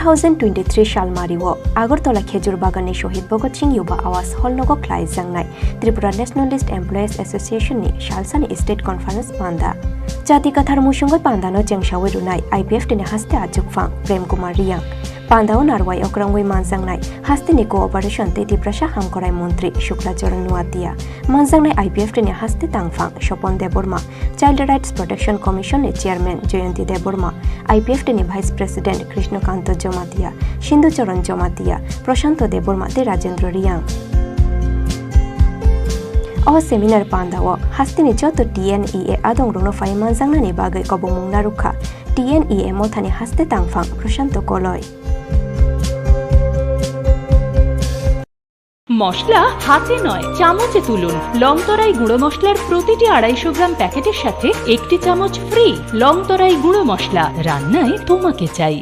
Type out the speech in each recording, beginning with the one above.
2023 সালমারিও আগরতলা খেজুর বাগানে শহীদ ভগৎ সিং युवा आवास हलनगो ख्लाय जांनाय त्रिपुरा नेशनलिस्ट एमप्लॉयज एसोसिएशन नि सालसानि स्टेट कॉन्फ्रेंस पांदा जाति कथार मुसुंग पांदानो जेंसावे रुनाय आईपीएफ टिनि हास्ते आजुकफां प्रेम कुमार रियांग पांदाओ नारवाय अक्रंगै मानजांनाय हास्तेनि कोऑपरेशन तेति प्रशा हामकराय मंत्री शुक्लाचरण नुआतिया मानजांनाय आईपीएफ टिनि हास्ते तांगफां Swapan Debbarma child rights protection commission नि चेयरमैन जयंती देबबर्मा आईपीएफ टिनि भाइस प्रेसिडेंट कृष्णकांत जमातिया सिंधुचरण जमातिया प्रशांत देबबर्मा ते राजेंद्र रियांग अ सेमिनार पांदाओ हास्तेनि जतो टीएनईए आदं रुनो फाइ मानजांनानि बागै कबुंमुं नारुखा टीएनईए मथानि हास्ते तांगफां प्रशांत कलय মশলা হাতে নয় চামচে তুলুন লংতরাই গুঁড়ো মশলার প্রতিটি 250 গ্রাম প্যাকেটের সাথে একটি চামচ ফ্রি লংতরাই গুঁড়ো মশলা রান্নায় তোমাকে চাই।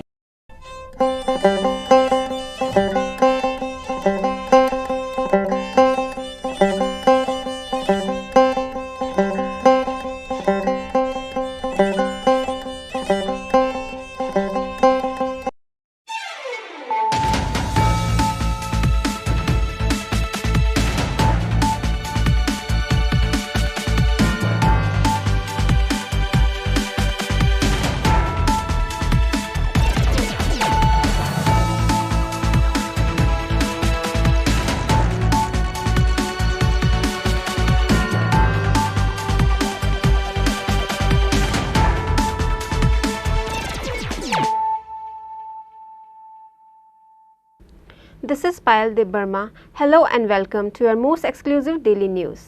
This is Payal Debbarma. Hello and welcome to your most exclusive daily news.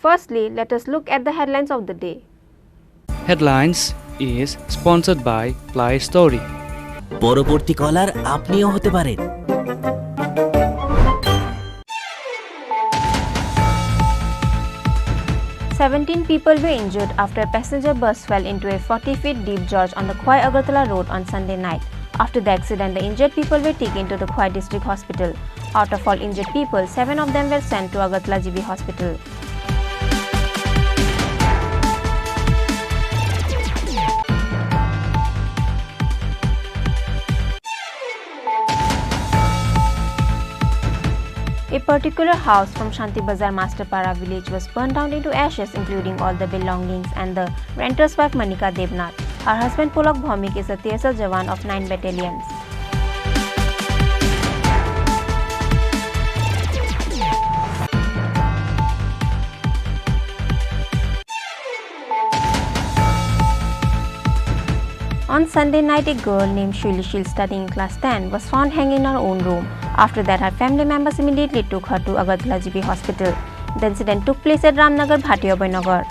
Firstly, let us look at the headlines of the day. Headlines is sponsored by Play Story. পরবর্তী কলার আপনিও হতে পারেন। Seventeen people were injured after a passenger bus fell into a 40-feet deep gorge on the Khwai Agartala road on Sunday night. After the accident, the injured people were taken to the Khwai district hospital. Out of all injured people, 7 of them were sent to Agartala GB hospital. A particular house from Shanti Bazar Masterpara village was burned down into ashes, including all the belongings, and the renter's wife Manika Devnath. Her husband Polak Bhaumik is a TSL Jawan of 9 battalions. On Sunday night, a girl named Shilishil studying in class 10 was found hanging in her own room. After that, her family members immediately took her to Agartala GB hospital. The incident took place at Ramnagar Bhatiobai Nagar.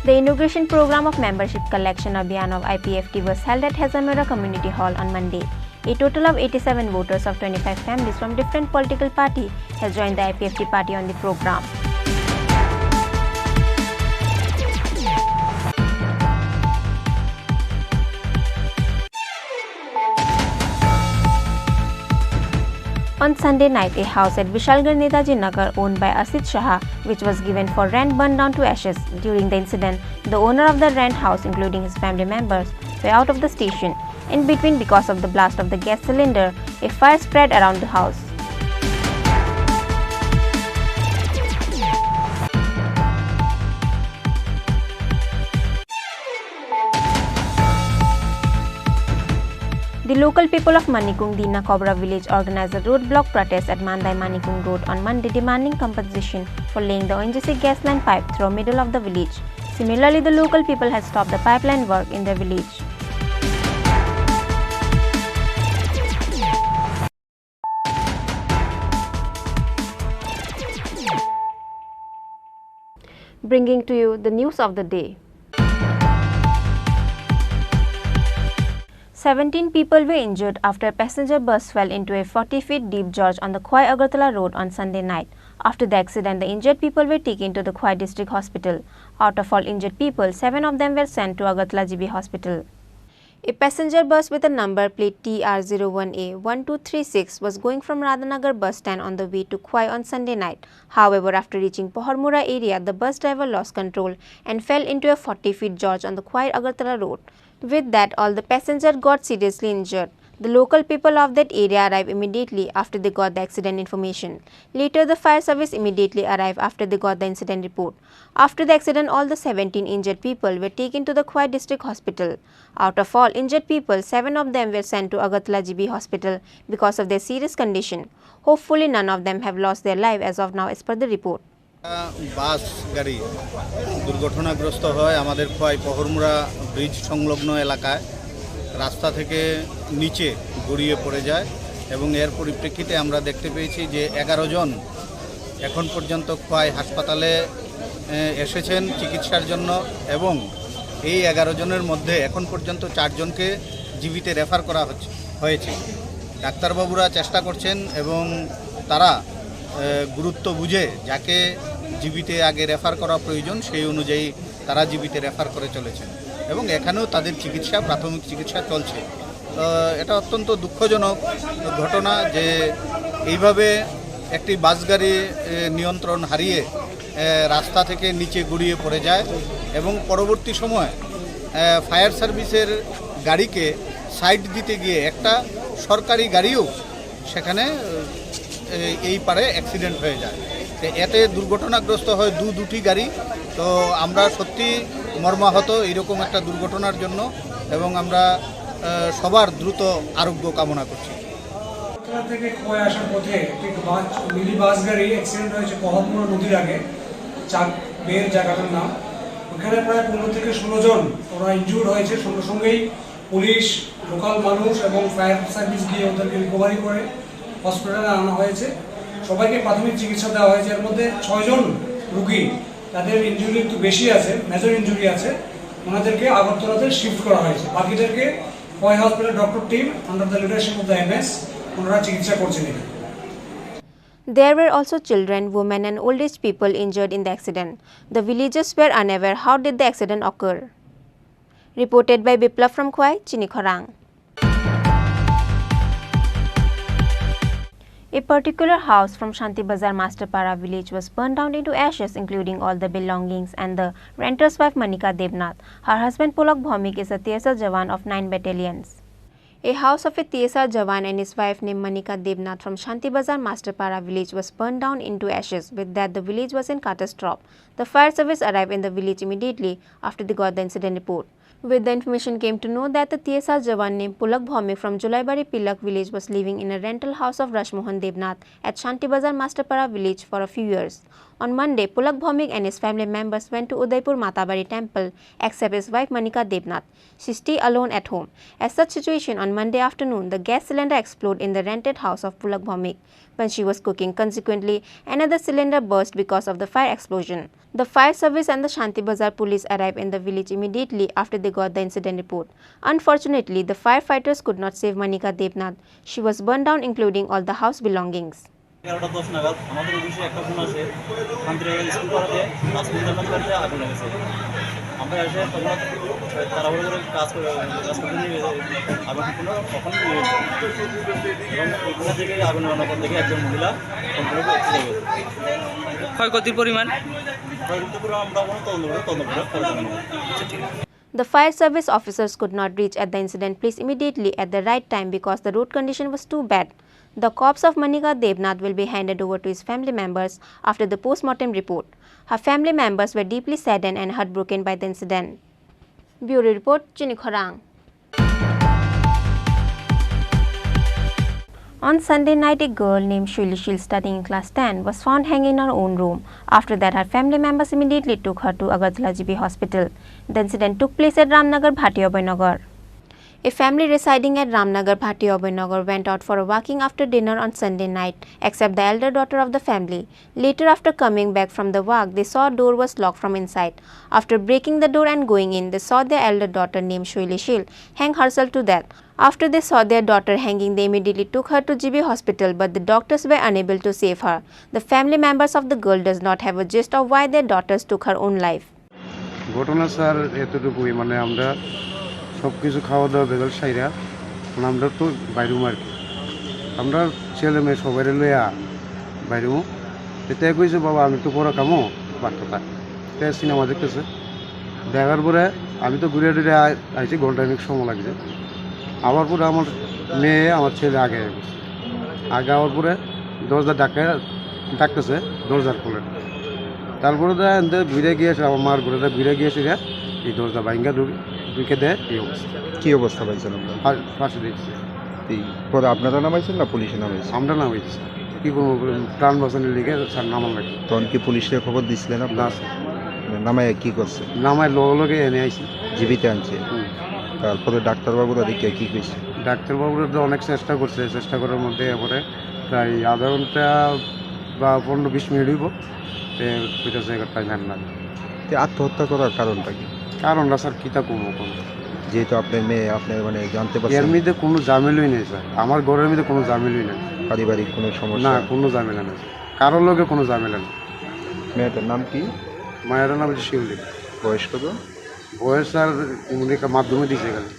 The inauguration program of membership collection Abhiyan of IPFT was held at Hazamura Community Hall on Monday. A total of 87 voters of 25 families from different political parties has joined the IPFT party on the program. On Sunday night, a house at Vishalgarh Netaji Nagar owned by Asit Shah, which was given for rent, burned down to ashes. During the incident, the owner of the rent house, including his family members, were out of the station. In between, because of the blast of the gas cylinder, a fire spread around the house. The local people of Manikung Dina Cobra village organized a roadblock protest at Mandai Manikung Road on Monday, demanding compensation for laying the ONGC gas line pipe through the middle of the village. Similarly, the local people had stopped the pipeline work in their village. Bringing to you the news of the day. 17 people were injured after a passenger bus fell into a 40-feet deep gorge on the Khwai Agartala road on Sunday night. After the accident, the injured people were taken to the Khwai District Hospital. Out of all injured people, 7 of them were sent to Agartala GB Hospital. A passenger bus with a number plate TR01A1236 was going from Radhanagar bus stand on the way to Khwai on Sunday night. However, after reaching Pohormura area, the bus driver lost control and fell into a 40-feet gorge on the Khwai-Agartala road. With that, all the passengers got seriously injured. The local people of that area arrived immediately after they got the accident information. Later, the fire service immediately arrived after they got the incident report. After the accident, all the 17 injured people were taken to the Khwai District Hospital. Out of all injured people, 7 of them were sent to Agartala GB Hospital because of their serious condition. Hopefully, none of them have lost their life as of now, as per the report. বাস গাড়ি দুর্ঘটনাগ্রস্ত হয় আমাদের Khowai Paharmura bridge সংলগ্ন এলাকায় রাস্তা থেকে নিচে গড়িয়ে পড়ে যায় এবং এর পরিপ্রেক্ষিতে আমরা দেখতে পেয়েছি যে 11 জন এখন পর্যন্ত খোয়াই হাসপাতালে এসেছেন চিকিৎসার জন্য এবং এই 11 জনের মধ্যে এখন পর্যন্ত 4 জনকে জীবিতে রেফার করা হয়েছে। ডাক্তারবাবুরা চেষ্টা করছেন এবং তারা গুরুত্ব বুঝে যাকে জীবিতে আগে রেফার করা প্রয়োজন সেই অনুযায়ী তারা জীবিতে রেফার করে চলেছেন এবং এখানেও তাদের চিকিৎসা প্রাথমিক চিকিৎসা চলছে। এটা অত্যন্ত দুঃখজনক ঘটনা যে এইভাবে একটি বাস গাড়ি নিয়ন্ত্রণ হারিয়ে রাস্তা থেকে নিচে গড়িয়ে পড়ে যায় এবং পরবর্তী সময় ফায়ার সার্ভিসের গাড়িকে সাইড দিতে গিয়ে একটা সরকারি গাড়িও সেখানে এই পারে অ্যাক্সিডেন্ট হয়ে যায়। এতে দুর্ঘটনাগ্রস্ত হয় দুটি গাড়ি। তো আমরা সত্যি মর্মাহত এইরকম একটা দুর্ঘটনার জন্য এবং আমরা সবার দ্রুত আরোগ্য কামনা করছি। থেকে খোয়াই আসার পথে একটি মিনি বাস গাড়ি অ্যাক্সিডেন্ট হয়েছে পহরমুড়া নদীর আগে, চাক বের জায়গাটার নাম। ওখানে প্রায় 15 থেকে 16 জন ওরা ইনজুর্ড হয়েছে। সঙ্গে সঙ্গেই পুলিশ, লোকাল মানুষ এবং ফায়ার সার্ভিস গিয়ে ওদেরকে রিকভারি করে হসপিটালে আনা হয়েছে। সবাইকে প্রাথমিক চিকিৎসা দেওয়া হয়েছে। এর মধ্যে 6 জন রুগী তাদের ইনজুরি একটু বেশি আছে, মেজর ইনজুরি আছে, ওনাদেরকে আগরতলাতে শিফট করা হয়েছে। বাকিদেরকে Khowai hospital doctor team under the leadership of the MS ওনারা চিকিৎসা করছেন। There were also children, women and old age people injured in the accident. The villagers were unaware how did the accident occur. Reported by Biplav from Khwai, Chini Khorang. A particular house from Shanti Bazar Masterpara village was burned down into ashes, including all the belongings, and the renter's wife Manika Devnath. Her husband Polak Bhaumik is a TSR Jawan of 9 battalions. A house of a TSR Jawan and his wife named Manika Devnath from Shanti Bazar Masterpara village was burned down into ashes. With that, the village was in catastrophe. The fire service arrived in the village immediately after they got the incident report. With the information came to know that the TSR Jawan named Polak Bhaumik from Julaibari Pilak village was living in a rental house of Rashmohan Devnath at Shanti Bazar Masterpara village for a few years. On Monday, Polak Bhaumik and his family members went to Udaipur Matabari temple except his wife Manika Devnath. She stayed alone at home. As such situation, on Monday afternoon, the gas cylinder exploded in the rented house of Polak Bhaumik when she was cooking. Consequently, another cylinder burst because of the fire explosion. The fire service and the Shanti Bazar police arrived in the village immediately after they got the incident report. Unfortunately, the firefighters could not save Manika Devnath. She was burned down, including all the house belongings. 11:10 নাগাদ আমাদের অফিসে একটা phone আসে Shantinagar school পাড়াতে রাজপুতার বাড়িতে আগুন লেগেছে। আমরা এসে তখন তাড়াহুড়ো করে কাজ করতে নিয়ে আগুন তখন এবং ওখান থেকে আগুন লাগানোর পর থেকে একজন মহিলা সম্পূর্ণ চলে গেছে। ক্ষয়ক্ষতির পরিমাণ আমরা তদন্ত করে The fire service officers could not reach at the incident place immediately at the right time because the road condition was too bad. The corpse of Manika Devnath will be handed over to his family members after the post-mortem report. Her family members were deeply saddened and heartbroken by the incident. Bureau Report, Chini Khorang. On Sunday night, a girl named Shilishil studying in class 10 was found hanging in her own room. After that, her family members immediately took her to Agartala GB Hospital. The incident took place at Ramnagar Bhatiobai Nagar. A family residing at Ramnagar Bhati Abhaynagar went out for a walking after dinner on Sunday night, except the elder daughter of the family. Later, after coming back from the walk, they saw a door was locked from inside. After breaking the door and going in, they saw their elder daughter named Shilishil hang herself to death. After they saw their daughter hanging, they immediately took her to GB hospital, but the doctors were unable to save her. The family members of the girl does not have a gist of why their daughters took her own life. ঘটনা sir এতটুকুই মানে আমরা সব কিছু খাওয়া দাওয়া বেগল সাইরা আমরা তো বাইরেও আর কি আমরা ছেলে মেয়ে সবাই লইয়া বাইরেও এটাই কইছে বাবা আমি তো পড়া কামো বাচ্চাটা তাই সিনেমা দেখতেছে দেখার পরে আমি তো ঘুরে টুরে আইছি ঘন্টাখানেক সময় লাগছে আবার পরে আমার মেয়ে আমার ছেলে আগে আওয়ার পরে দরজা ডাকতেছে দরজার খুলে তারপরে ঘুরে গিয়েছে আমার মার ঘুরে ঘুরে গিয়েছে এই দরজা ভাঙ্গা ঢুকে দেয় এই অবস্থা। কী অবস্থা পাইছেন আপনারা? ফাঁসি দিয়েছে। এই পরে আপনারা নামাইছেন না পুলিশে নামাইছে? আমরা নামাইছি কী করবো প্রাণ বাঁচানোর লিগে স্যার নামান লাগে। তখন কি পুলিশে খবর দিছিলেন না আপনার? স্যার নামায় কী করছে? নামায় লগে লগে এনে আইছি জীবিতে আনছে। তারপরে ডাক্তারবাবুরা দেখে কী কইছে? ডাক্তারবাবুরা তো অনেক চেষ্টা করছে, চেষ্টা করার মধ্যে এরপরে প্রায় আধা ঘন্টা বা 15-20 মিনিট হইব ওইটা জায়গাটা জান না। আত্মহত্যা করার কারণটা কি? কারণটা স্যার কীটা কমো কোন যেহেতু আপনার মেয়ে আপনার মানে জানতে পারছেন এর মধ্যে কোনো ঝামেলাই নেই স্যার, আমার ঘরের মধ্যে কোনো ঝামেলাই নেই, পারিবারিক কোনো সমস্যা না কোনো ঝামেলা নেই, কারোর লোকে কোনো ঝামেলা নেই। মেয়েটার নাম কি? মায়ের নাম হচ্ছে শিউলি। বয়স কত? বয়স স্যার মাধ্যমে দিয়েছে গেলে।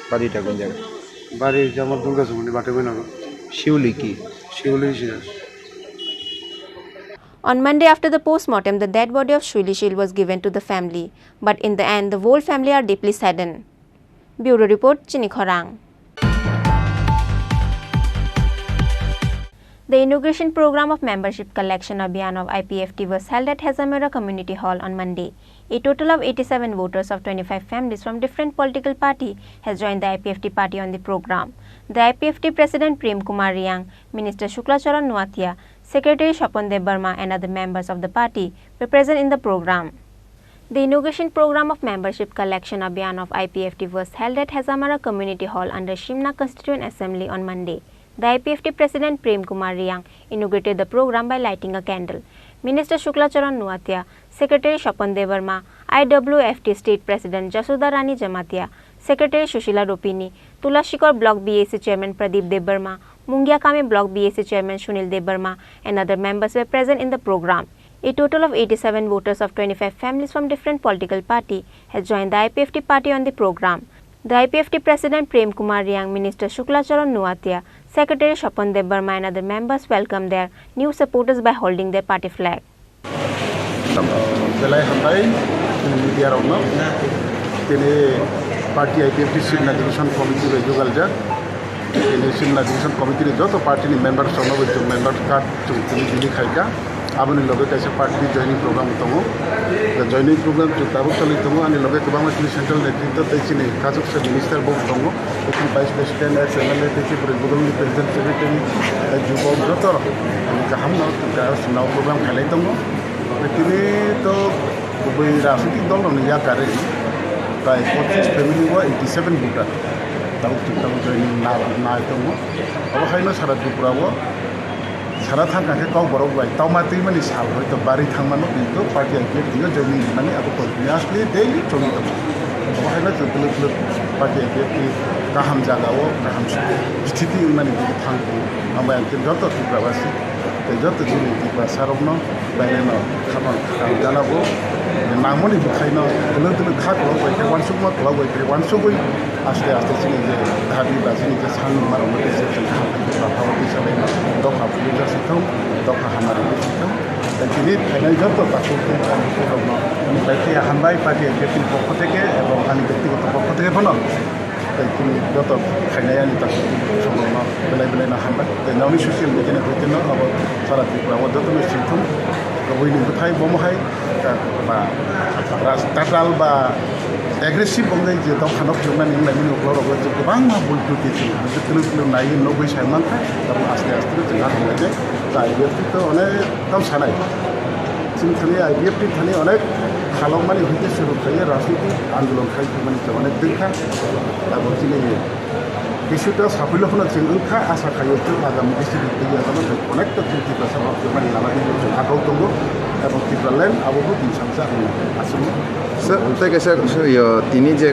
বাড়িটা কোন জায়গায়? বাড়ি হচ্ছে আমার দুর্গাচুমনি বাটেবইনগর। শিউলি কি? শিউলি ছিল। On Monday, after the post-mortem, the dead body of Shilishil was given to the family, but in the end, the whole family are deeply saddened. Bureau Report, Chini Khorang. The inauguration program of membership collection Abhiyan of IPFT was held at Hazamera Community Hall on Monday. A total of 87 voters of 25 families from different political party has joined the IPFT party on the program. The IPFT President Prem Kumar Riyang, Minister Shuklacharan Nuatia, Secretary Shapan Dev Burma and other members of the party were present in the program. The inauguration program of membership collection Abhiyan of IPFT was held at Hazamera Community Hall under Shimla Constituent Assembly on Monday. The IPFT President Prem Kumar Riyang inaugurated the program by lighting a candle. Minister Shuklacharan Nuatia, Secretary Shapan Dev Burma, IWFT State President Jasuda Rani Jamatia, Secretary Shushila Ropini, Tulashikor Block BAC Chairman Pradeep Dev Burma, Mungyakame Block BAC Chairman Shunil Dev Burma and other members were present in the program. A total of 87 voters of 25 families from different political party has joined the IPFT party on the program. The IPFT President Prem Kumar Riyang, Minister Shuklacharan Nuatia, Secretary Shapan Dev Burma and other members welcomed their new supporters by holding their party flag. Party IPFT Simla division committee जुगालजा Simla division committee जो party member member card दिल्ली खाइका आबनि लगे कैसे party joining programme दङ joining programme दाबो चलि दङ अनि लगे गोबां सेंट्रल नेतृत्व दैसिनि काजुकसे मिनिस्टार बक दङ एखन भाइस प्रेसिडेंट एमएलए दैसि गोबांनि प्रेसिडेंट सेक्रेटारि जुगाव जत गाहाम नाव प्रोग्राम खालाय दङ बिदिनो तो गुबै राजनीतिक दल या गारि प्राय 25 फेमिली 87 भोटार दाउ जॉइनिंग ना दङ अबखायनो सारा त्रिपुराव सारा थांखाखै ककबरक बाय तावमाति माने साल हयतो बारि थांमानो बिखौ पार्टी आईपीएफटी जॉइनिंग माने अब कन्टिन्यूअसलि डेली चलि दङ अबखायनो जों पार्टी आईपीएफटी गाहाम जागाव गाहाम स्थिति माने थांगौ आमबाय जत त्रिपुराबासि जत जोंनि त्रिपुरा सारवनो बायनो खामानि जानांगौ नांगौनि बुखायनो दोलो दोलो खा खालामबाय वानसुमा खालामबाय वानसुबै आस्ते आस्ते जोंनि जे दाबि बा जोंनि जे सान मारावनो जों खालामबाय हिसाबै दफा पुलिस सिथं दफा हामारि सिथं दिनै फाइनाल जत बाथौ हामबाय पार्टी आईपीएफटी पक्ष থেকে এবং আমি ব্যক্তিগত পক্ষ থেকে ফোন যত খাইনাই आंनि थाखाय समावनो बेलाय बेलायनो हामबाय नावनि ससियेल मिडियानि हयतोनो अब सारा त्रिपुरायाव जत सिथं बयनिबोथाय बमहाय बा राजदाताल बा एग्रेसिव बंगाई जे दखानाव फिरनानै होननायनि न'खराव जों गोबां बुलटु दिन्थियो खोलो खोलो नायो नब्बै सायमानखाय दा आस्ते आस्ते जोंहा थांबाय जे आईपीएफटी तो अनेक दाम सानाय जों थानाय आईपीएफटी थानाय अनेक খালংমানি হইতে শুরু খাইয়ে রাজনৈতিক আন্দোলন খাই মানে অনেক দীর্ঘা এবং তিনি কিছুটা সাফল্যপূর্ণ চিন্তা আশা খাইতে আগামী কিছু অনেকটা চিন্তি ভাষা মানে লানা আগেও দङ এবং ত্রিপুরাল্যান্ড আবহাওয়া দিন সামসা আসলে স্যার ওটা কাছে তিনি যে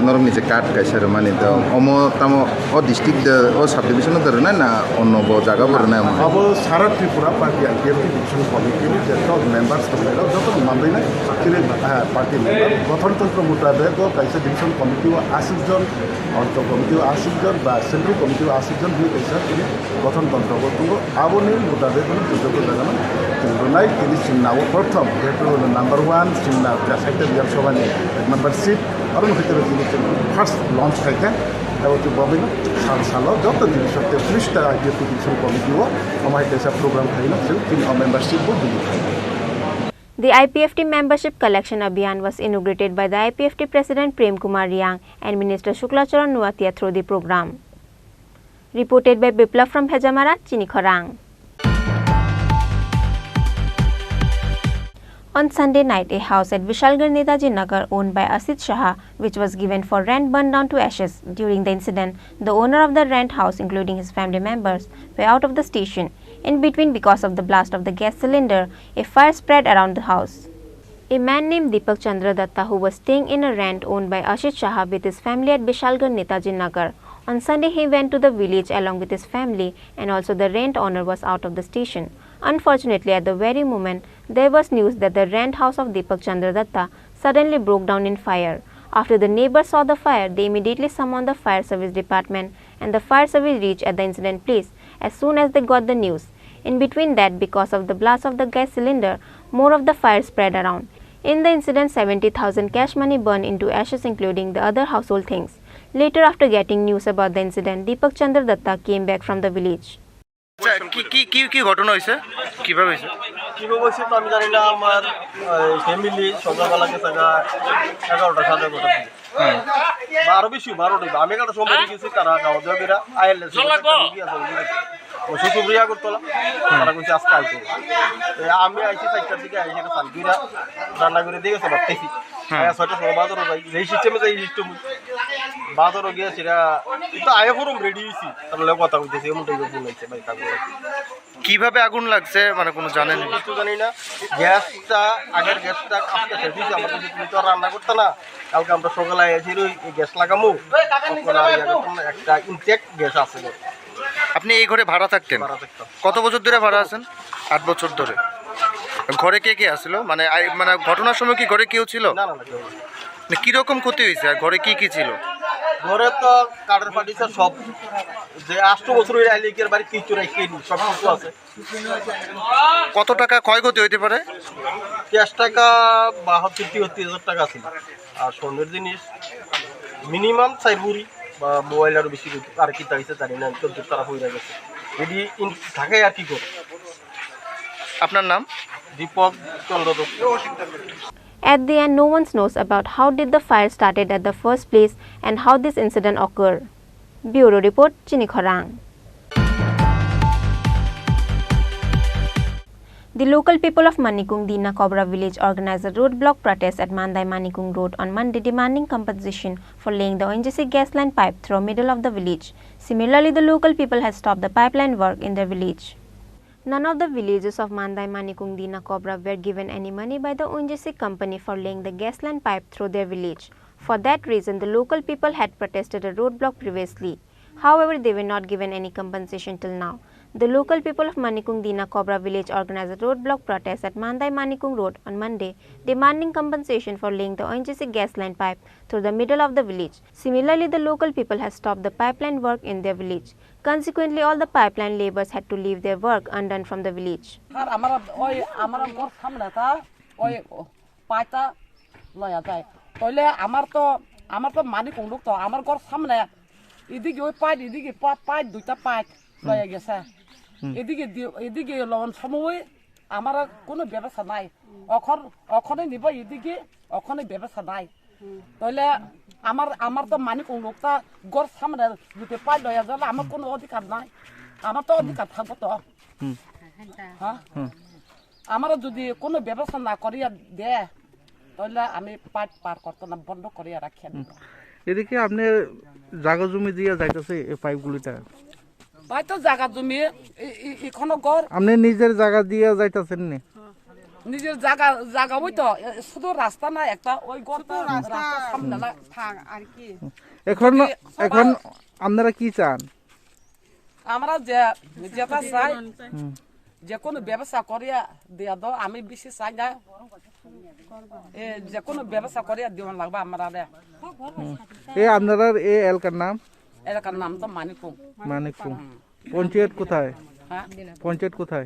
নরমনি যে কাট কাছে মানে অম তাম ও ডিস্ট্রিক্ট ও সাব ডিভিশন ধরে না অন্য জায়গা ধরে না अब सारा Tripura party IPFT division committee যত মেম্বার্স দङ যত মানबै না পার্টি মেম্বার গঠনতন্ত্র মোতাবেক কাইছে ডিভিশন কমিটিও 80 জন অন্ত কমিটিও 80 জন বা সেন্ট্রাল কমিটিও 80 জন হয়ে কাইছে তিনি গঠনতন্ত্র দङ আবনি মোতাবেক যত জায়গা নাই তিনি চিহ্নাও প্রথম যেহেতু নাম্বার 1 চিহ্না সাহিত্য বিধানসভানি মেম্বারশিপ আর ভিতরে তিনি ফার্স্ট লঞ্চ থাকে এবং ববিন সাল যত জিনিস 30টা আইপিএফটি ডিভিশন কমিটিও আমার কাছে প্রোগ্রাম খাইল তিনি মেম্বারশিপও দিল। The IPFT membership collection abhiyan was inaugurated by the IPFT President Prem Kumar Riang and Minister Shuklacharan Nuatia through the program. Reported by Biplav from Hejamara, Chini Khorang. On Sunday night, a house at Vishalgarh Netaji Nagar owned by Asit Shah, which was given for rent, burned down to ashes. During the incident, the owner of the rent house, including his family members, were out of the station. In between, because of the blast of the gas cylinder, a fire spread around the house. A man named Deepak Chandra Datta, who was staying in a rent owned by Asit Shah with his family at Vishalgarh Netaji Nagar. On Sunday, he went to the village along with his family, and also the rent owner was out of the station. Unfortunately, at the very moment, there was news that the rent house of Deepak Chandra Datta suddenly broke down in fire. After the neighbors saw the fire, they immediately summoned the fire service department, and the fire service reached at the incident place as soon as they got the news. In between that, because of the blast of the gas cylinder, more of the fire spread around. In the incident, 70,000 cash money burned into ashes, including the other household things. Later, after getting news about the incident, Deepak Chandra Datta came back from the village. কি ঘটনা হয়েছে কিভাবে হয়েছে কীভাবে হয়েছে তো আমি জানি না। আমার ফ্যামিলি সকালবেলা গেছে 11টা সাড়ে 11টা বা আরো বেশি 12টা আমি একটা সময় গেছি তারা খাওয়া দাওয়া করে আইলে সুপ্রিয়া করতলা তারা কিছু আজকে আইতো আমি আইছি 4টার দিকে আইসি একটা সালগুড়া রান্না করে দিয়ে গেছে ভাবতেছি 6টার সময় বাজারও যাই যেই সিস্টেমে যাই সিস্টেম বাজারও গিয়ে সেটা কিন্তু আয় ফরম রেডি হয়েছি তাহলে কথা বলতেছি এমনটাই ফোন হয়েছে ভাই কাগজ কিভাবে আগুন লাগছে মানে কোনো জানেন কিছু জানি না। গ্যাসটা আগের গ্যাসটা আজকে শেষ হয়েছে আমার কাছে তুমি তো রান্না করতে না কালকে আমরা সকালে আইছি ওই গ্যাস লাগামো একটা ইনটেক গ্যাস আছে। আপনি এই ঘরে ভাড়া থাকতেন? কত বছর ধরে ভাড়া আছেন? 8 বছর ধরে। ঘরে কে কে আসলো মানে মানে ঘটনার সময় কি ঘরে কেউ ছিল? না না না। কিরকম ক্ষতি হয়েছে আর ঘরে কি কি ছিল? ঘরে তো কাঠের ফার্নিচার সব যে 8 বছরের আইলিকের বাড়ি কিছু রাখি সব কিছু আছে। কত টাকা ক্ষয়ক্ষতি হইতে পারে? ক্যাশ টাকা 72-73,000 টাকা ছিল আর সোনের জিনিস মিনিমাম 4 ভরি বা মোবাইল আরও বেশি আর কি তাইছে জানি না তো তারা হয়ে গেছে যদি থাকে আর কি করে। আপনার নাম? দীপক চন্দ্র Dutta. At the end, no one knows about how did the fire started at the first place and how this incident occurred. Bureau Report, Chini Khorang. The local people of Manikung Dina Cobra village organized a roadblock protest at Mandai Manikung Road on Monday demanding compensation for laying the ONGC gas line pipe through middle of the village. Similarly, the local people had stopped the pipeline work in their village. None of the villages of Mandai Manikung Dina Cobra were given any money by the ONGC company for laying the gas line pipe through their village. For that reason, the local people had protested a roadblock previously. However, they were not given any compensation till now. The local people of Manikung Dina Cobra village organized a roadblock protest at Mandai Manikung Road on Monday, demanding compensation for laying the ONGC gas line pipe through the middle of the village. Similarly, the local people had stopped the pipeline work in their village. Consequently, all the pipeline labourers had to leave their work undone from the village. এদিকে লবণ সময় আমার কোনো ব্যবস্থা নাই ওখানে নিব এদিকে ওখানে ব্যবস্থা নাই তাহলে আমার তো মানিক লোকটা গড় সামনে যদি পাই লয়া যাবে আমার কোনো অধিকার নাই আমার তো অধিকার থাকবো তো হ্যাঁ আমার যদি কোনো ব্যবস্থা না করিয়া দেয় তাহলে আমি পাট পার করতে না, বন্ধ করে রাখি। এদিকে আপনি জায়গা জমি দিয়ে যাইতেছে এই পাইপগুলিটা, তাই তো জায়গা জমি এখনো ঘর আপনি নিজের জায়গা দিয়ে যাইতেছেন নি? নিজের জায়গা ওই তো শুধু রাস্তা না একটা ওই গর্ত রাস্তা সামনে না থাক আর কি। এখন আপনারা কি চান? আমরা যেটা চাই যে কোনো ব্যবসা করিয়া দিয়া দাও, আমি বেশি চাই না, যে কোনো ব্যবসা করিয়া দেওয়া লাগবে আমরা। আপনারা এই এলাকার নাম? এলাকার নাম তো মানিকপুর। মানিকপুর। পঞ্চায়েত কোথায়? পঞ্চায়েত কোথায়?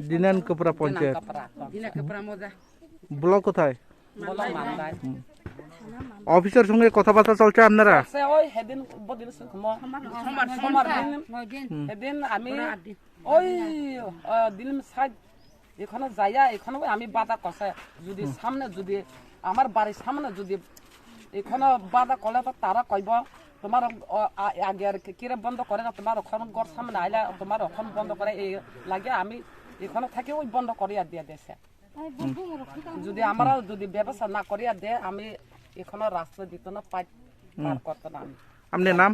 দিনানকপরা পঞ্চায়েত। ব্লক কোথায়? অফিসের সঙ্গে কথাবার্তা চলছে আপনারা? ওই সেদিন আমি ওই দিন সাইড এখানে যাইয়া এখানে আমি বাধা করছে, যদি সামনে যদি আমার বাড়ির সামনে যদি এখানে বাধা করলে তো তারা কইব তোমার আগে আর কিরে বন্ধ করে না, তোমার ওখানে ঘর সামনে আইলে তোমার ওখানে বন্ধ করে এই লাগে আমি এখানে থাকি ওই বন্ধ করিয়া দিয়ে দিয়েছে। যদি আমরা যদি ব্যবসা না করিয়া দে আমি এখনো রাস্তা দিত না, পার করতো না। আপনার নাম?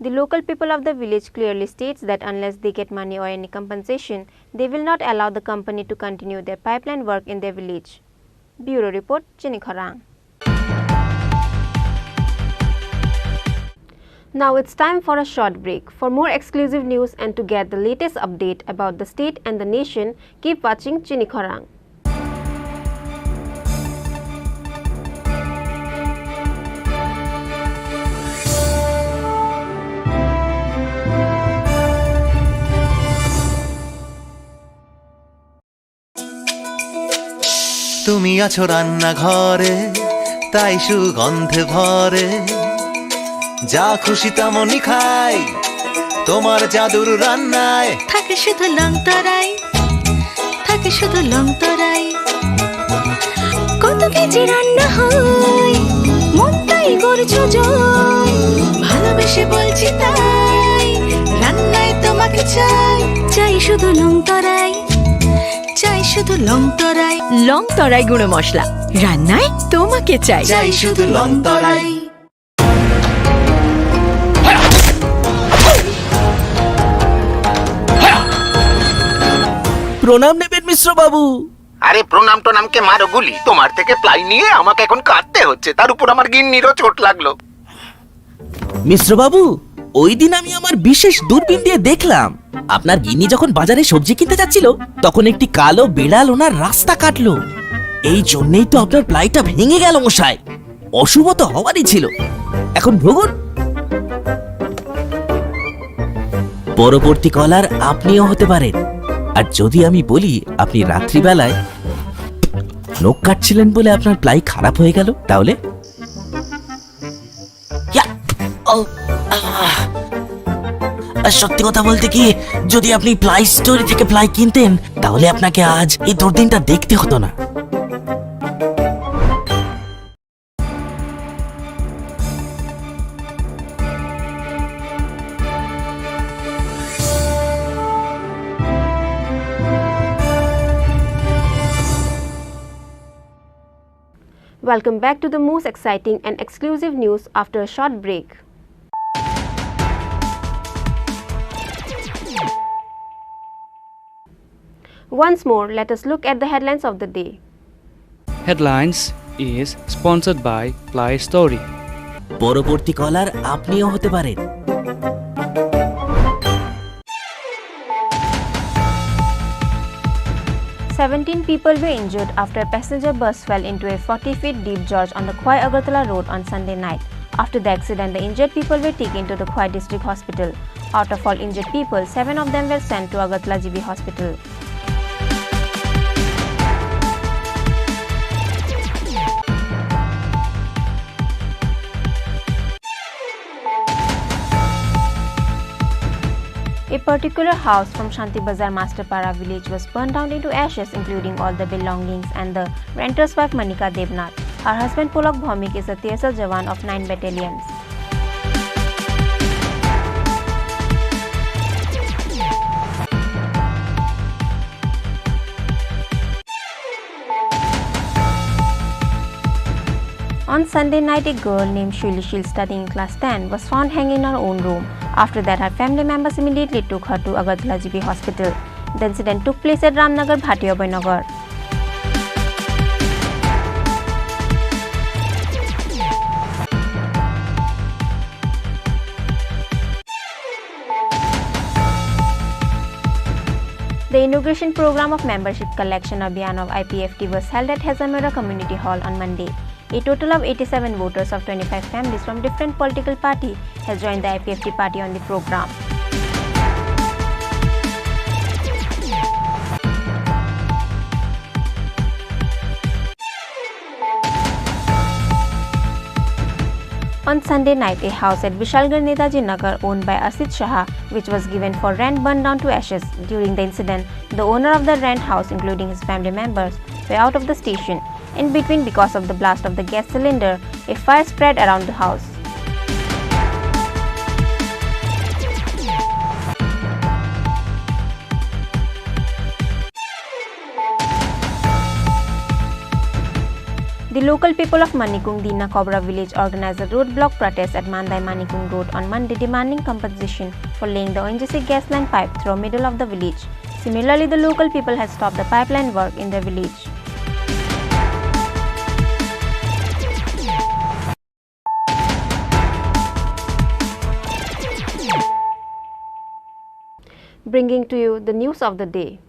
The local people of the village clearly states that unless they get money or any compensation, they will not allow the company to continue their pipeline work in their village. Bureau Report, Chini Khorang. Now it's time for a short break. For more exclusive news and to get the latest update about the state and the nation, keep watching Chini Khorang. তুমি আছো রান্না ঘরে, তাই সুগন্ধে ভরে, যা খুশি তেমনই খাই, তোমার জাদুর রান্নায় থাকে শুধু লং তরাই, থাকে শুধু লং তরাই। কত কেজি রান্না হয়, মনটাই করছো জয়, ভালোবেসে বলছি তাই, রান্নায় তোমাকে চাই, চাই শুধু লং তরাই, চাই শুধু লং তরাই। লং তরাই গুঁড়ো মশলা, রান্নায় তোমাকে চাই, চাই শুধু লং তরাই। প্রণাম নেবেন মিশ্র বাবু। আরে প্রণাম টনামকে মারো গুলি, তোমার থেকে প্লাই নিয়ে আমাকে এখন কাটতে হচ্ছে, তার উপর আমার গিন্নিরও চোট লাগলো। মিশ্র বাবু, ওই দিন আমি আমার বিশেষ দূরবীন দিয়ে দেখলাম আপনার গিন্নি যখন বাজারে সবজি কিনতে যাচ্ছিল তখন একটি কালো বিড়াল ওনার রাস্তা কাটলো। এই জন্যই তো আপনার প্লাইটা ভেঙে গেল মশাই। অশুভ তো হওয়ারই ছিল। এখন ভোগুন। পরবর্তী কলার আপনিও হতে পারেন। আর যদি আমি বলি আপনি রাত্রিবেলায় নখ কাটছিলেন বলে আপনার প্লাই খারাপ হয়ে গেল, তাহলে সত্যি কথা বলতে কি, যদি আপনি প্লাই স্টোরি থেকে প্লাই কিনতেন তাহলে আপনাকে আজ এই দুর্দিনটা দেখতে হতো না। Welcome back to the most exciting and exclusive news after a short break. Once more, let us look at the headlines of the day. Headlines is sponsored by Ply Story. পরবর্তী কলার আপনিও হতে পারেন। 17 people were injured after a passenger bus fell into a 40-feet deep gorge on the Khwai Agartala road on Sunday night. After the accident, the injured people were taken to the Khwai District Hospital. Out of all injured people, 7 of them were sent to Agartala GB Hospital. A particular house from Shanti Bazar Masterpara village was burned down into ashes, including all the belongings, and the renter's wife Manika Devnath. Her husband Polak Bhaumik is a TSL Jawan of 9 battalions. On Sunday night, a girl named Shuli Shil studying in class 10 was found hanging in her own room. After that, her family members immediately took her to Agartala GB hospital. The incident took place at Ramnagar, Bhattiya Nagar. The inauguration program of membership collection Abhiyan of IPFT was held at Hazamura Community Hall on Monday. A total of 87 voters of 25 families from different political parties has joined the IPFT party on the program. On Sunday night, a house at Vishalgarh Netaji Nagar owned by Asit Shah, which was given for rent, burned down to ashes. During the incident, the owner of the rent house, including his family members, were out of the station. In between, because of the blast of the gas cylinder, a fire spread around the house. The local people of Manikung Dina Kobra village organized a roadblock protest at Mandai Manikung Road on Monday, demanding compensation for laying the ONGC gas line pipe through the middle of the village. Similarly, the local people had stopped the pipeline work in their village. Bringing to you the news of the day.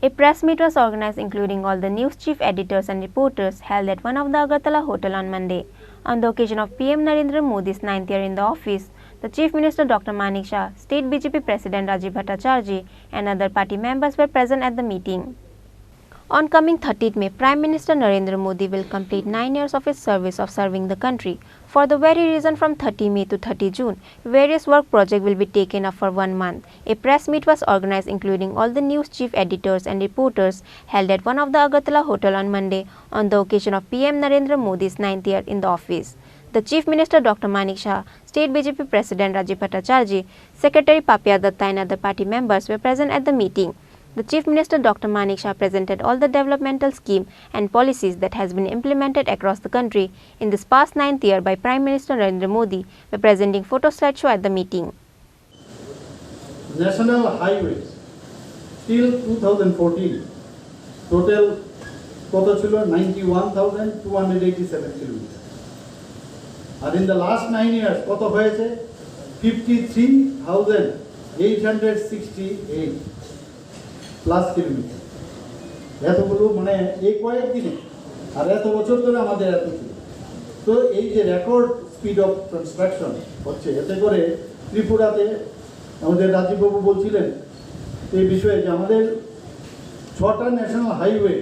A press meet was organized including all the news chief editors and reporters held at one of the Agartala hotel on Monday. On the occasion of PM Narendra Modi's 9th year in the office, the Chief Minister Dr. Manik Shah, State BJP President Rajiv Bhattacharjee and other party members were present at the meeting. On coming 30th May, Prime Minister Narendra Modi will complete 9 years of his service of serving the country. For the very reason, from 30 May to 30 June, various work projects will be taken up for 1 month. A press meet was organized including all the news chief editors and reporters held at one of the Agartala hotel on Monday on the occasion of PM Narendra Modi's 9th year in the office. The Chief Minister Dr. Manik Shah, State BJP President Rajiv Bhattacharjee, Secretary Papya Datta and other party members were present at the meeting. The Chief Minister Dr. Manik Shah presented all the developmental schemes and policies that has been implemented across the country in this past 9th year by Prime Minister Narendra Modi by presenting photo slideshow at the meeting. National highways till 2014 total কত ছিল 91,287 kilometre আর in the last 9 years কত হয়েছে 53,868 plus kilometre এতগুলো মানে এই কয়েকদিনে আর এত বছর ধরে আমাদের এত ছিল তো এই যে রেকর্ড স্পিড অফ কনস্ট্রাকশন হচ্ছে এতে করে ত্রিপুরাতে আমাদের রাজীববাবু বলছিলেন এই বিষয়ে যে আমাদের 6টা ন্যাশনাল হাইওয়ে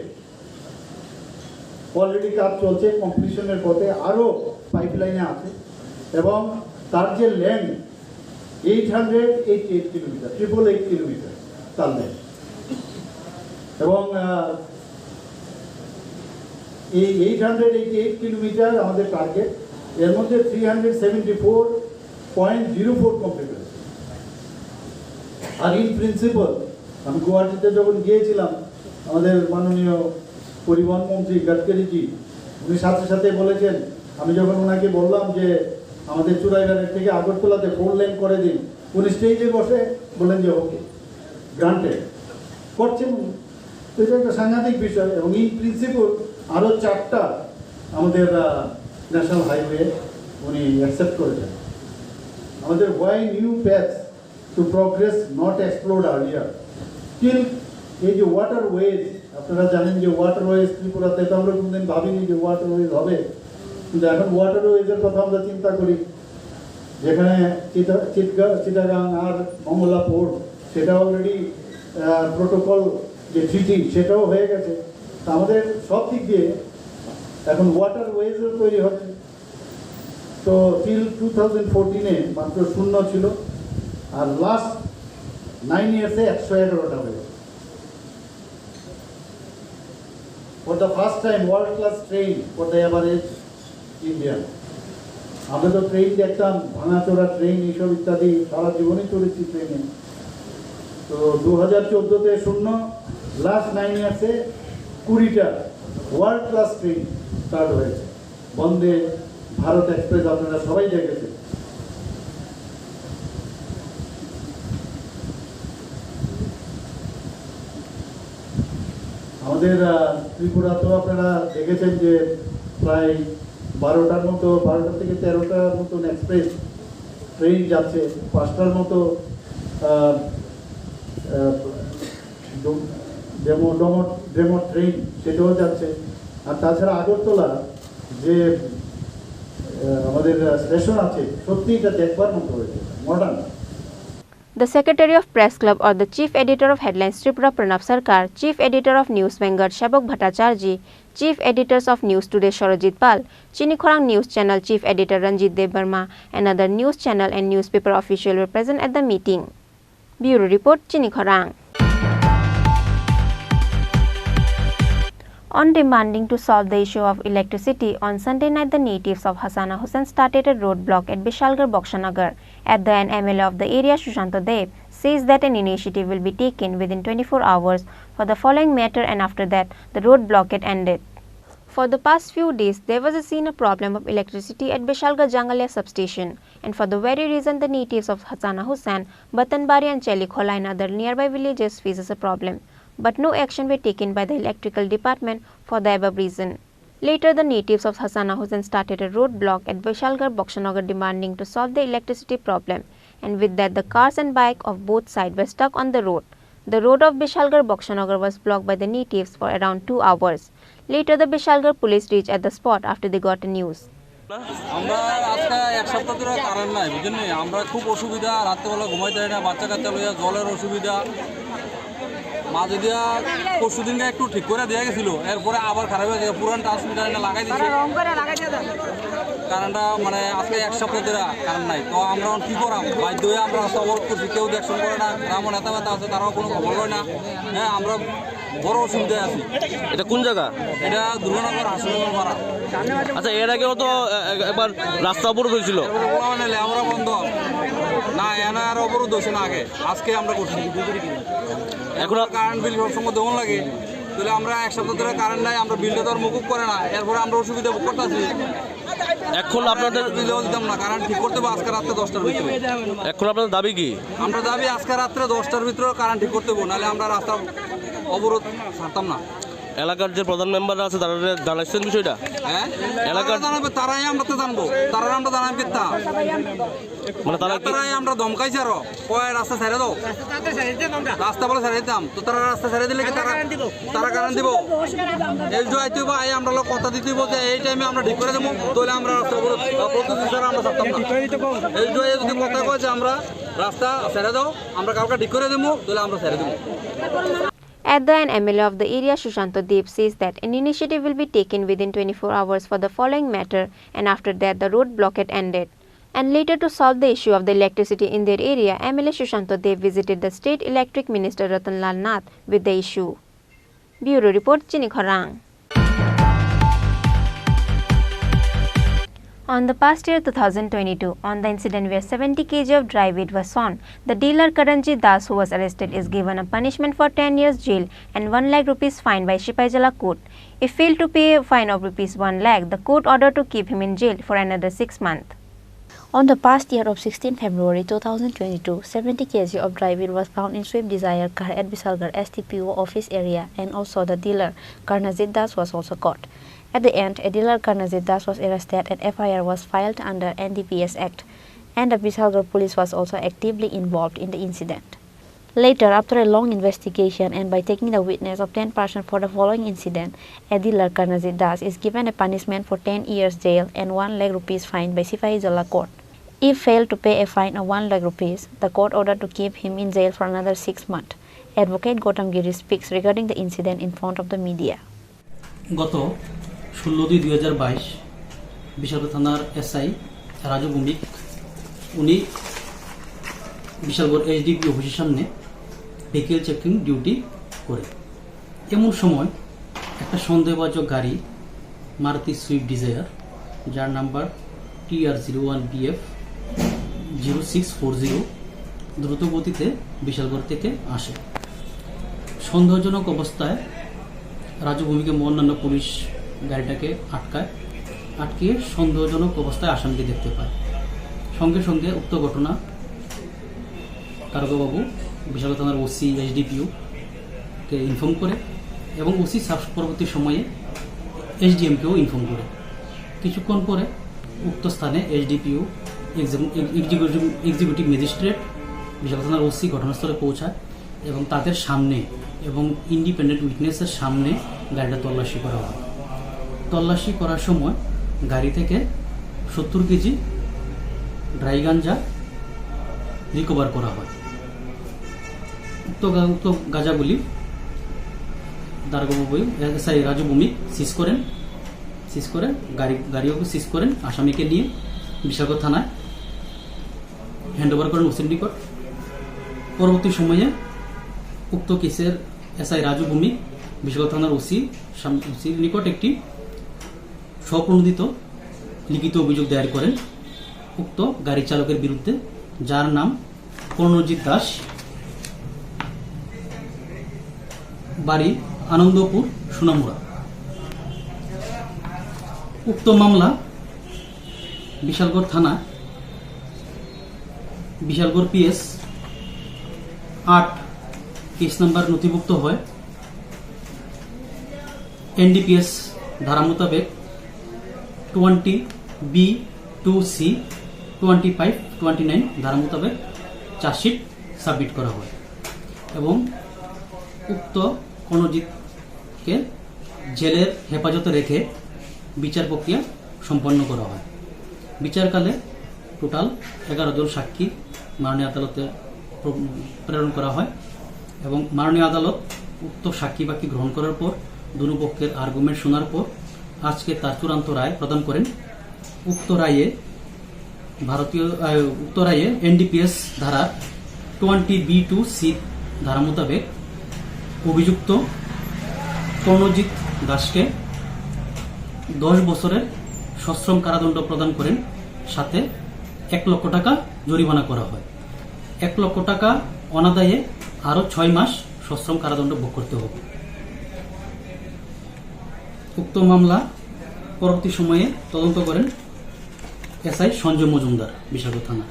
অলরেডি কাজ চলছে কমপ্লিশনের পথে আরও পাইপলাইনে আছে এবং তার যে লেন্থ 888 কিলোমিটার 888 কিলোমিটার তার লেন্থ এবং এই 888 কিলোমিটার আমাদের টার্গেট এর মধ্যে 374.04 কমপ্লিট হয়েছে আর ইন প্রিন্সিপাল আমি গুয়াহাটিতে যখন গিয়েছিলাম আমাদের মাননীয় পরিবহন মন্ত্রী গডকারিজি উনি সাথে সাথে বলেছেন আমি যখন ওনাকে বললাম যে আমাদের চুরাইবাড়ির থেকে আগরতলাতে 4 লেন করে দিন উনি স্টেজে বসে বলেন যে ওকে গ্রান্টেড করছেন তো এটা একটা সাংঘাতিক বিষয় এবং ইন প্রিন্সিপাল আরও 4টা আমাদের ন্যাশনাল হাইওয়ে উনি অ্যাকসেপ্ট করেছেন আমাদের why new paths to progress not explored earlier still এই যে ওয়াটারওয়েজ আপনারা জানেন যে ওয়াটারওয়েজ ত্রিপুরাতে তো আমরা কোনদিন ভাবিনি যে ওয়াটারওয়েজ হবে কিন্তু এখন ওয়াটারওয়েজের কথা আমরা চিন্তা করি যেখানে চিটাগাং আর মঙ্গলা পোর্ট সেটা অলরেডি প্রোটোকল যে ট্রিটি সেটাও হয়ে গেছে তা আমাদের সব দিক দিয়ে এখন ওয়াটারওয়েজও তৈরি হচ্ছে তো টিল 2014-এ মাত্র 0 ছিল আর লাস্ট 9 ইয়ার্সে 111টা হয়েছে For the first time, world-class train for the average Indian. আমরা তো ট্রেন দেখতাম ভাঙাচোরা ট্রেন এইসব ইত্যাদি সারা জীবনে চলেছি ট্রেনে তো 2014-তে 0 লাস্ট 9 ইয়ার্সে 20টা ওয়ার্ল্ড ক্লাস ট্রেন স্টার্ট হয়েছে। বন্দে ভারত এক্সপ্রেস আপনারা সবাই দেখেছেন। আমাদের ত্রিপুরাতেও আপনারা দেখেছেন যে প্রায় 12টার থেকে 13টার মতন এক্সপ্রেস ট্রেন যাচ্ছে, 5টার মতো ডেমো ট্রেন সেটাও যাচ্ছে। আর তাছাড়া আগরতলা যে আমাদের স্টেশন আছে, সত্যি এটা দেখবার মতো হয়েছে, modern. The Secretary of Press Club or the Chief Editor of Headlines Tripura Pranav Sarkar, Chief Editor of News Vanguard Shabok Bhattacharjee, Chief Editors of News Today Shorajit Pal, Chini Khorang News Channel Chief Editor Ranjit Dev Verma, and other news channel and newspaper officials were present at the meeting. Bureau Report, Chini Khorang. On demanding to solve the issue of electricity, on Sunday night the natives of Hassana Hussain started a roadblock at Bishalgarh Bokshanagar. At the end, MLA of the area Shushanto Dev says that an initiative will be taken within 24 hours for the following matter, and after that the road blockade ended. For the past few days, there was seen a problem of electricity at Bishalgarh Jangalia substation, and for the very reason the natives of Hassana Hussain, Batanbari and Chini Khorang and other nearby villages faces a problem. But no action were taken by the electrical department for the above reason. Later, the natives of Hassana Hussain started a roadblock at Bishalgarh Bokshanagar demanding to solve the electricity problem, and with that the cars and bikes of both sides were stuck on the road. The road of Bishalgarh Bokshanagar was blocked by the natives for around 2 hours. Later, the Bishalgarh police reached at the spot after they got the news. আমরা আজকে এক সপ্তাহ ধরে current নাই, বুঝলেন? আমরা খুব অসুবিধা, রাত্রেবেলা ঘুমাইতে হয় না, বাচ্চা কাচ্চা লইয়া জলের অসুবিধা। মাঝে দিয়া পরশু দিনকে একটু ঠিক করে দেওয়া গেছিল, এরপরে আবার খারাপ হয়ে যায়, পুরান ট্রান্সমিটার লাগাই দিচ্ছে। কারেন্টটা মানে আজকে এক সপ্তাহ ধরে কারেন্ট নাই, তো আমরা কী করাম? বাধ্য হয়ে আমরা রাস্তা অবরোধ করছি, কেউ দেখশন করে না, গ্রাম নেতা ব্যথা আছে তারাও কোনো খবর হয় না। হ্যাঁ, আমরা বড় অসুবিধায় আছি। এটা কোন জায়গা? এটা দুর্গানগর হাসপাতাল পাড়া। আচ্ছা, এর আগেও তো একবার রাস্তা অবরোধ হয়েছিল, আমরা বন্ধ না, এনা আর অবরোধ হয়েছে না আগে, আজকে আমরা করছি। এখন কারেন্ট বিল সবসময় দেওয়ান লাগে, তাহলে আমরা এক সপ্তাহ ধরে কারেন্ট নাই, আমরা বিলটা তো আর মুকুব করে না, এরপরে আমরা অসুবিধা ভোগ করতেছি। এখন আপনাদের বিলেও দিতাম না, কারেন্ট ঠিক করতে হবে আজকে রাত্রে 10টার ভিতরে। এখন আপনাদের দাবি কি? আমরা দাবি আজকে রাত্রে 10টার ভিতরে কারেন্ট ঠিক করতে হবে, নাহলে আমরা রাস্তা অবরোধ ছাড়তাম না। এলাকার যে প্রধান মেম্বার আছে তারা জানাইছেন বিষয়টা? হ্যাঁ, এলাকার জানাবে, তারাই আমরা তো জানবো, তারা আমরা জানাবো কিতা, মানে তারাই আমরা ধমকাইছি আরো, কয় রাস্তা ছেড়ে দাও, রাস্তা বলে ছেড়ে দিতাম, তো তারা রাস্তা ছেড়ে দিলে কি তারা কারেন্ট দিব? এই যে আইতে বা আমরা লোক কথা দিতে যে এই টাইমে আমরা ঠিক করে দেবো, তাহলে আমরা রাস্তা প্রতিদিন ছাড়া আমরা ছাড়তাম না। এই যে যদি কথা কয় যে আমরা রাস্তা ছেড়ে দাও, আমরা কাউকে ঠিক করে দেবো, তাহলে আমরা ছেড়ে দেবো। At the end, MLA of the area Shushanto Dev says that an initiative will be taken within 24 hours for the following matter, and after that the road blockade ended. And later, to solve the issue of the electricity in their area, MLA Shushanto Dev visited the State Electric Minister Ratanlal Nath with the issue. Bureau Report, Chini Khorang. On the past year 2022, on the incident where 70 kg of dry weight was found, the dealer Karanjit Das, who was arrested, is given a punishment for 10 years jail and 1 lakh rupees fine by Sipaijala court. If failed to pay a fine of rupees 1 lakh, the court ordered to keep him in jail for another 6 months. On the past year of 16 February 2022, 70 kg of dry weight was found in Swift Desire car at Bishalgarh STPO office area, and also the dealer Karanjit Das was also caught. At the end, a dealer Karanjit Das was arrested and FIR was filed under NDPS Act, and the Bishalgarh police was also actively involved in the incident. Later, after a long investigation and by taking the witness of 10% for the following incident, a dealer Karanjit Das is given a punishment for 10 years jail and 1 lakh rupees fine by Sipaijala court. If failed to pay a fine of 1 lakh rupees, the court ordered to keep him in jail for another 6 months. Advocate Gautam Giri speaks regarding the incident in front of the media. গত 16/2/2022 বিশালগড় থানার SI Raju Bhowmik উনি Bishalgarh HDP অফিসের সামনে vehicle checking duty করে এমন সময় একটা সন্দেহভাজন গাড়ি মারুতি সুইফট ডিজায়ার যার নাম্বার TR01BF 0640 দ্রুত গতিতে বিশালগড় থেকে আসে। সন্দেহজনক অবস্থায় রাজু ভূমিকে অন্যান্য পুলিশ গাড়িটাকে আটকিয়ে সন্দেহজনক অবস্থায় আসামিকে দেখতে পায়। সঙ্গে সঙ্গে উক্ত ঘটনা কারগবাবু বিশাল থানার ওসি SDPO-কে ইনফর্ম করে এবং ওসি পরবর্তী সময়ে SDM-কেও ইনফর্ম করে। কিছুক্ষণ পরে উক্ত স্থানে SDPO এক্সিকিউটিভ ম্যাজিস্ট্রেট বিশাল থানার ওসি ঘটনাস্থলে পৌঁছায় এবং তাদের সামনে এবং ইন্ডিপেন্ডেন্ট উইটনেসের সামনে গাড়িটা তল্লাশি করা হয়। তল্লাশি করার সময় গাড়ি থেকে 70 কেজি ড্রাই গাঞ্জা রিকভার করা হয়। উক্ত গাঁজাগুলি দারোগাবাবু SI রাজু ভৌমিক সিজ করে গাড়িও সিজ করেন। আসামিকে নিয়ে বিশালগড় থানায় হ্যান্ডওভার করেন ওসির নিকট। পরবর্তী সময়ে উক্ত কেসের SI রাজু ভৌমিক বিশালগড় থানার ওসির নিকট একটি স্বপ্রণোদিত লিখিত অভিযোগ দায়ের করেন উক্ত গাড়ি চালকের বিরুদ্ধে, যার নাম প্রণজিৎ দাস, বাড়ি আনন্দপুর সোনামুড়া। উক্ত মামলা বিশালগড় থানা বিশালগড় PS 8 কেস নাম্বার নথিভুক্ত হয় NDPS ধারা মোতাবেক 20B2C 25-29 ধারা মোতাবেক চার্জশিট সাবমিট করা হয় এবং উক্ত কর্ণজিৎকে জেলের হেফাজতে রেখে বিচার প্রক্রিয়া সম্পন্ন করা হয়। বিচারকালে টোটাল 11 জন সাক্ষী মাননীয় আদালতে প্রেরণ করা হয় এবং মাননীয় আদালত উক্ত সাক্ষী বাক্যী গ্রহণ করার পর দুই পক্ষের আর্গুমেন্ট শোনার পর আজকে তার চূড়ান্ত রায় প্রদান করেন। উক্ত রায়ে NDPS ধারা 20B2C ধারা মোতাবেক অভিযুক্ত প্রণজিৎ দাসকে 10 বছরের সশ্রম কারাদণ্ড প্রদান করেন, সাথে 1 লক্ষ টাকা জরিমানা করা হয়। 1 লক্ষ টাকা অনাদায়ে আরও 6 মাস সশ্রম কারাদণ্ড ভোগ করতে হবে। উক্ত মামলা পরবর্তী সময়ে তদন্ত করেন SI সঞ্জয় মজুমদার বিশালগড় থানা।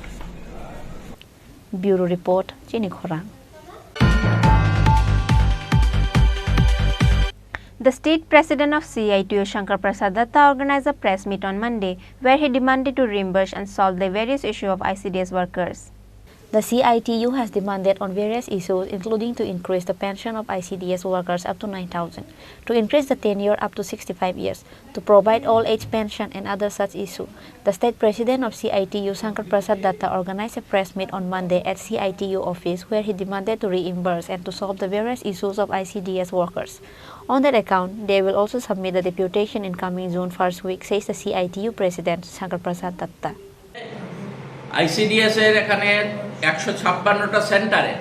ব্যুরো রিপোর্ট চিনি খোরাং। The state president of CITU, Shankar Prasad Datta, organized a press meet on Monday where he demanded to reimburse and solve the various issues of ICDS workers. The CITU has demanded on various issues, including to increase the pension of ICDS workers up to 9,000, to increase the tenure up to 65 years, to provide old age pension and other such issues. The state president of CITU, Shankar Prasad Datta, organized a press meet on Monday at CITU office where he demanded to reimburse and to solve the various issues of ICDS workers. On that account, they will also submit the deputation in coming June 1st week, says the CITU president, Shankar Prasad Datta. ICDS এর এখানে 156টা সেন্টারে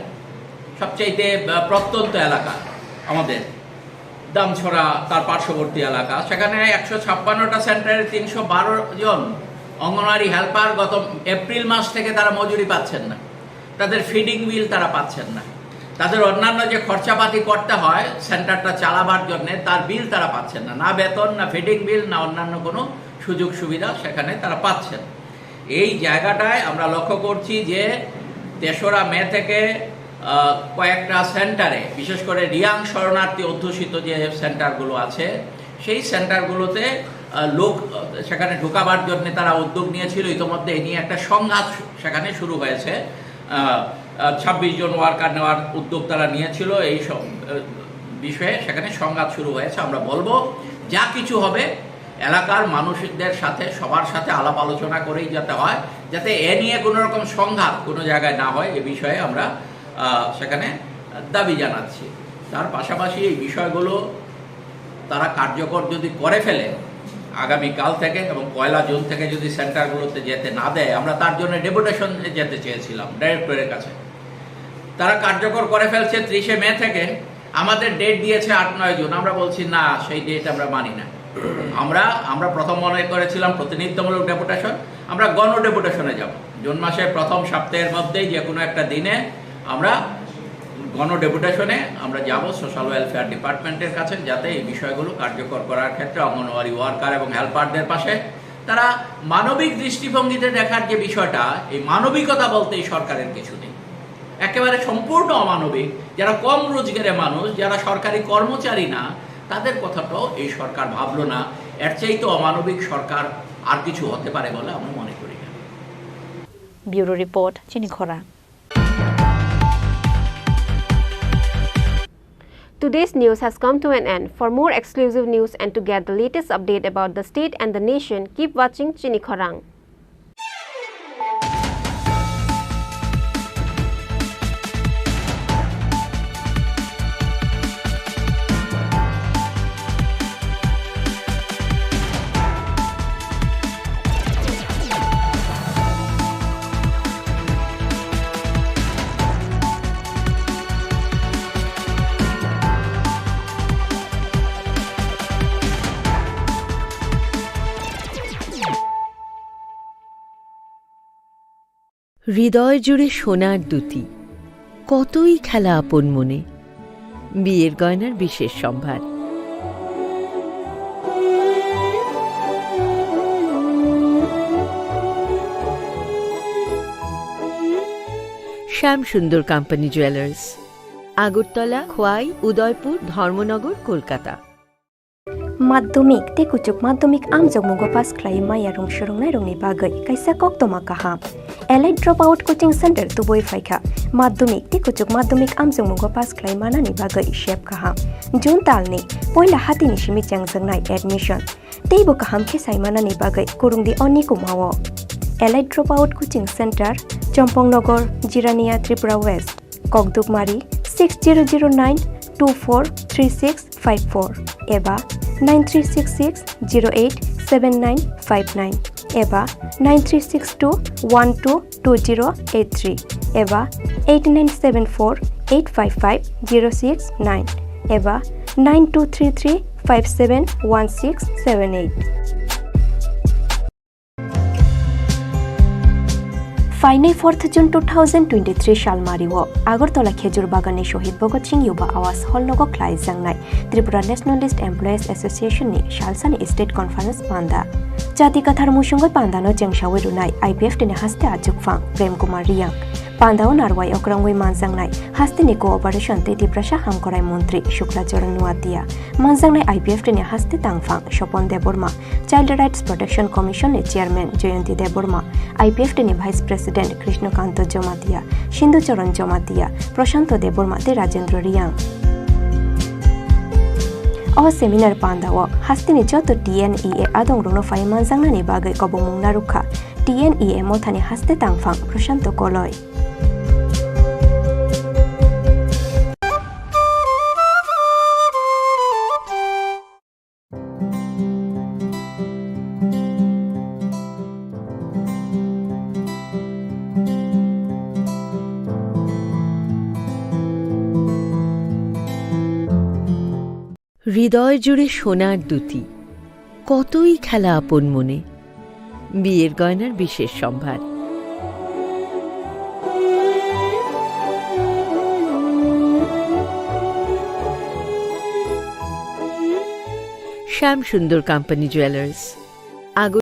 সবচাইতে প্রত্যন্ত এলাকা আমাদের দামছড়া তার পার্শ্ববর্তী এলাকা, সেখানে 156টা সেন্টারে 312 জন অঙ্গনওয়াড়ি হেল্পার গত এপ্রিল মাস থেকে তারা মজুরি পাচ্ছেন না, তাদের ফিডিং বিল তারা পাচ্ছেন না, তাদের অন্যান্য যে খরচাপাতি করতে হয় সেন্টারটা চালাবার জন্য তার বিল তারা পাচ্ছেন না, না বেতন, না ফিডিং বিল, না অন্যান্য কোনো সুযোগ সুবিধা সেখানে তারা পাচ্ছেন। এই জায়গাটায় আমরা লক্ষ্য করছি যে 3রা মে থেকে কয়েকটা সেন্টারে, বিশেষ করে রিয়াং শরণার্থী অধ্যুষিত যে সেন্টারগুলো আছে সেই সেন্টারগুলোতে লোক সেখানে ঢোকাবার জন্য তারা উদ্যোগ নিয়েছিল। ইতিমধ্যে এই নিয়ে একটা সংঘাত সেখানে শুরু হয়েছে। 26 জন ওয়ার্কার নেওয়ার উদ্যোগ তারা নিয়েছিল, এই সব বিষয়ে সেখানে সংঘাত শুরু হয়েছে। আমরা বলবো যা কিছু হবে এলাকার মানুষদের সাথে সবার সাথে আলাপ আলোচনা করেই যাতে হয়, যাতে এ নিয়ে কোনো রকম সংঘাত কোনো জায়গায় না হয়, এ বিষয়ে আমরা সেখানে দাবি জানাচ্ছি। তার পাশাপাশি এই বিষয়গুলো তারা কার্যকর যদি করে ফেলে আগামীকাল থেকে এবং 1 জুন থেকে যদি সেন্টারগুলোতে যেতে না দেয়, আমরা তার জন্য ডেপুটেশন যেতে চেয়েছিলাম ডাইরেক্টরের কাছে। তারা কার্যকর করে ফেলছে 30 মে থেকে, আমাদের ডেট দিয়েছে 8-9 জুন। আমরা বলছি না, সেই ডেট আমরা মানি না। আমরা প্রথম মনে করেছিলাম প্রতিনিধিত্বমূলক ডেপুটেশন, আমরা গণ ডেপুটেশনে যাব। জুন মাসের প্রথম সপ্তাহের মধ্যেই যে কোনো একটা দিনে আমরা গণডেপুটেশনে আমরা যাব সোশ্যাল ওয়েলফেয়ার ডিপার্টমেন্টের কাছে, যাতে এই বিষয়গুলো কার্যকর করার ক্ষেত্রে অঙ্গনওয়াড়ি ওয়ার্কার এবং হেল্পারদের পাশে তারা মানবিক দৃষ্টিভঙ্গিতে দেখার যে বিষয়টা, এই মানবিকতা বলতে এই সরকারের কিছু নেই, একেবারে সম্পূর্ণ অমানবিক। যারা কম রোজগারের মানুষ, যারা সরকারি কর্মচারী না, তাদের কথাটাও এই সরকার ভাবলো না। এর চাইতে অমানবিক সরকার আর কিছু হতে পারে বলে আমরা মনে করি না। ব্যুরো রিপোর্ট, চিনি খোরাং। Today's news has come to an end. For more exclusive news and to get the latest update about the state and the nation, keep watching Chini Khorang. হৃদয় জুড়ে সোনার দুটি, কতই খেলা আপন মনে, বিয়ের গয়নার বিশেষ সম্ভার। Shyamsundar company jewellers, Agartala, Khowai, Udaipur, Dharmanagar, Kolkata. माध्यमिक ते कुचुक माध्यमिक आमजोग मुगो पास क्लाइ माया रंग सुरंगनाय रंगनि बागै कायसा कक्तमा काहा elite drop out coaching centre तुबोय फाइखा माध्यमिक ते कुचुक माध्यमिक आमजोग मुगो पास क्लाइ मानानि बागै शेप काहा जुन तालनि पहिला हातिनि सिमि चेंगजोंनाय एडमिशन तेबो काहाम के साइमानानि बागै कुरुंगदि अनि कुमावो elite drop out coaching centre Champaknagar Jirania Tripura west ककदुकमारी 6009243654 एबा 9366087959 एबा 9362122083 एबा 8974855069 एबा 9233571678 फाइनै 4 जुन 2023 साल मारिओ आगरतला खेजुर बागाननि शहीद भगत सिंह युवा आवास हल नगो क्लाइ जांनाय त्रिपुरा नेशनलिस्ट एमप्लॉयज एसोसिएशन नि सालसानि स्टेट कॉन्फ्रेंस पांदा जाति कथार मुसुंगै पांदानो जेंसावै रुनाय आईपीएफ टिनि हास्ते आजुकफां प्रेम कुमार रियांग पांदाओ नारवाय अक्रंगै मानजांनाय हास्तेनि कोऑपरेशन तेतिप्रासा हामखराय मंत्री शुक्लाचरण नुआतिया मानजांनाय आईपीएफ टिनि हास्ते तांगफां Swapan Debbarma child rights protection commission नि चेयरमैन जयंती देबबर्मा आईपीएफ टिनि भाइस प्रेसिडेंट कृष्णकांत जमातिया सिंधुचरण जमातिया प्रशांत देबबर्मा ते राजेंद्र रियांग अ सेमिनार पांदाओ हास्तेनि जतो टीएनईए आदं रुनो फाइ मानजांनानि बागै कबमुं नारुखा टीएनईए मथानि हास्ते तांगफां प्रशांत कलय হৃদয় জুড়ে সোনার দুটি, কতই খেলা আপন মনে, বিয়ের গয়নার বিশেষ সম্ভার। Shyamsundar company jewellers,